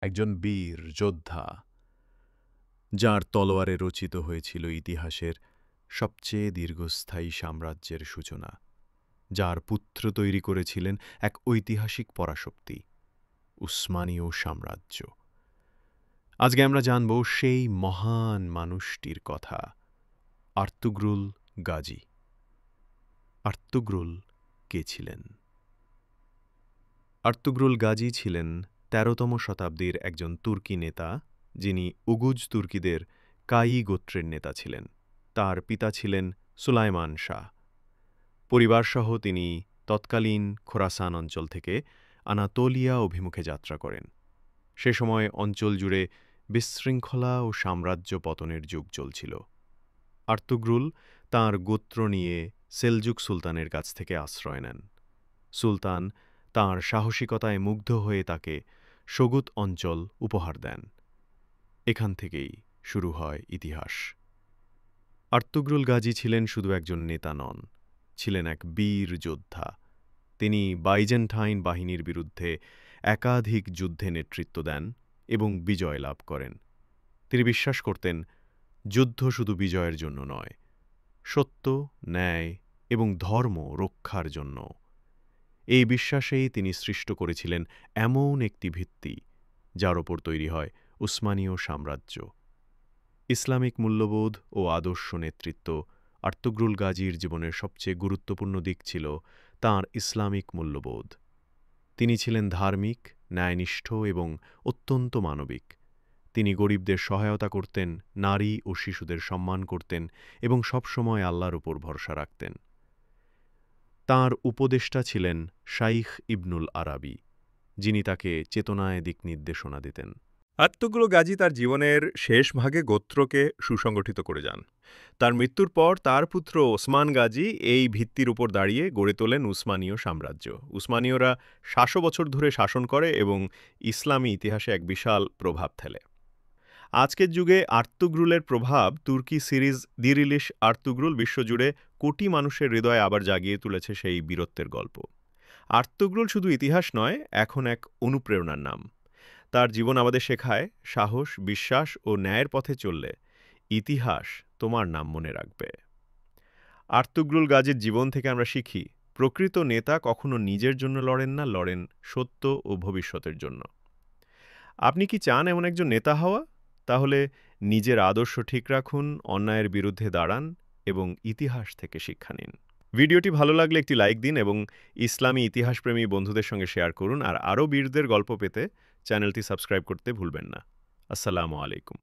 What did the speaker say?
একজন বীর যোদ্ধা, যার তলোয়ারে রচিত হয়েছিল ইতিহাসের সবচেয়ে দীর্ঘস্থায়ী সাম্রাজ্যের সূচনা, যার পুত্র তৈরি করেছিলেন এক ঐতিহাসিক পরাশক্তি, উসমানীয় সাম্রাজ্য। আজকে আমরা জানব সেই মহান মানুষটির কথা, আর্তুগ্রুল গাজী। আর্তুগ্রুল কে ছিলেন? আর্তুগ্রুল গাজী ছিলেন ১৩তম শতাব্দীর একজন তুর্কি নেতা, যিনি উগুজ তুর্কিদের কায়ী গোত্রের নেতা ছিলেন। তার পিতা ছিলেন সুলাইমান শাহ। পরিবারসহ তিনি তৎকালীন খোরাসান অঞ্চল থেকে আনাতোলিয়া অভিমুখে যাত্রা করেন। সে সময় অঞ্চল জুড়ে বিশৃঙ্খলা ও সাম্রাজ্য পতনের যুগ চলছিল। আর্তুগ্রুল তাঁর গোত্র নিয়ে সেলজুক সুলতানের কাছ থেকে আশ্রয় নেন। সুলতান তাঁর সাহসিকতায় মুগ্ধ হয়ে তাকে সগুত অঞ্চল উপহার দেন। এখান থেকেই শুরু হয় ইতিহাস। আর্তুগ্রুল গাজী ছিলেন শুধু একজন নেতা নন, ছিলেন এক বীর যোদ্ধা। তিনি বাইজেন্টাইন বাহিনীর বিরুদ্ধে একাধিক যুদ্ধে নেতৃত্ব দেন এবং বিজয় লাভ করেন। তিনি বিশ্বাস করতেন, যুদ্ধ শুধু বিজয়ের জন্য নয়, সত্য, ন্যায় এবং ধর্ম রক্ষার জন্য। এই বিশ্বাসেই তিনি সৃষ্ট করেছিলেন এমন একটি ভিত্তি, যার ওপর তৈরি হয় উসমানীয় সাম্রাজ্য। ইসলামিক মূল্যবোধ ও আদর্শ নেতৃত্ব। আর্তুগ্রুল গাজীর জীবনের সবচেয়ে গুরুত্বপূর্ণ দিক ছিল তাঁর ইসলামিক মূল্যবোধ। তিনি ছিলেন ধার্মিক, ন্যায়নিষ্ঠ এবং অত্যন্ত মানবিক। তিনি গরিবদের সহায়তা করতেন, নারী ও শিশুদের সম্মান করতেন এবং সবসময় আল্লাহর উপর ভরসা রাখতেন। তাঁর উপদেষ্টা ছিলেন শাইখ ইবনুল আরাবী, যিনি তাকে চেতনায় দিক নির্দেশনা দিতেন। আর্তুগ্রুল গাজী তার জীবনের শেষ ভাগে গোত্রকে সুসংগঠিত করে যান। তার মৃত্যুর পর তার পুত্র ওসমান গাজী এই ভিত্তির উপর দাঁড়িয়ে গড়ে তোলেন উসমানীয় সাম্রাজ্য। উসমানীয়রা ৭০০ বছর ধরে শাসন করে এবং ইসলামী ইতিহাসে এক বিশাল প্রভাব ফেলে। আজকের যুগে আর্তুগ্রুলের প্রভাব তুর্কি সিরিজ দিরিলিশ আর্তুগ্রুল বিশ্বজুড়ে কোটি মানুষের হৃদয়ে আবার জাগিয়ে তুলেছে সেই বীরত্বের গল্প। আর্তুগ্রুল শুধু ইতিহাস নয়, এখন এক অনুপ্রেরণার নাম। তার জীবন আমাদের শেখায়, সাহস, বিশ্বাস ও ন্যায়ের পথে চললে ইতিহাস তোমার নাম মনে রাখবে। আর্তুগ্রুল গাজীর জীবন থেকে আমরা শিখি, প্রকৃত নেতা কখনো নিজের জন্য লড়েন না, লড়েন সত্য ও ভবিষ্যতের জন্য। আপনি কি চান এমন একজন নেতা হওয়া? তাহলে নিজের আদর্শ ঠিক রাখুন, অন্যায়ের বিরুদ্ধে দাঁড়ান এবং ইতিহাস থেকে শিক্ষা নিন। ভিডিওটি ভালো লাগলে একটি লাইক দিন এবং ইসলামী ইতিহাসপ্রেমী বন্ধুদের সঙ্গে শেয়ার করুন। আর আরও বীরদের গল্প পেতে চ্যানেলটি সাবস্ক্রাইব করতে ভুলবেন না। আসসালামু আলাইকুম।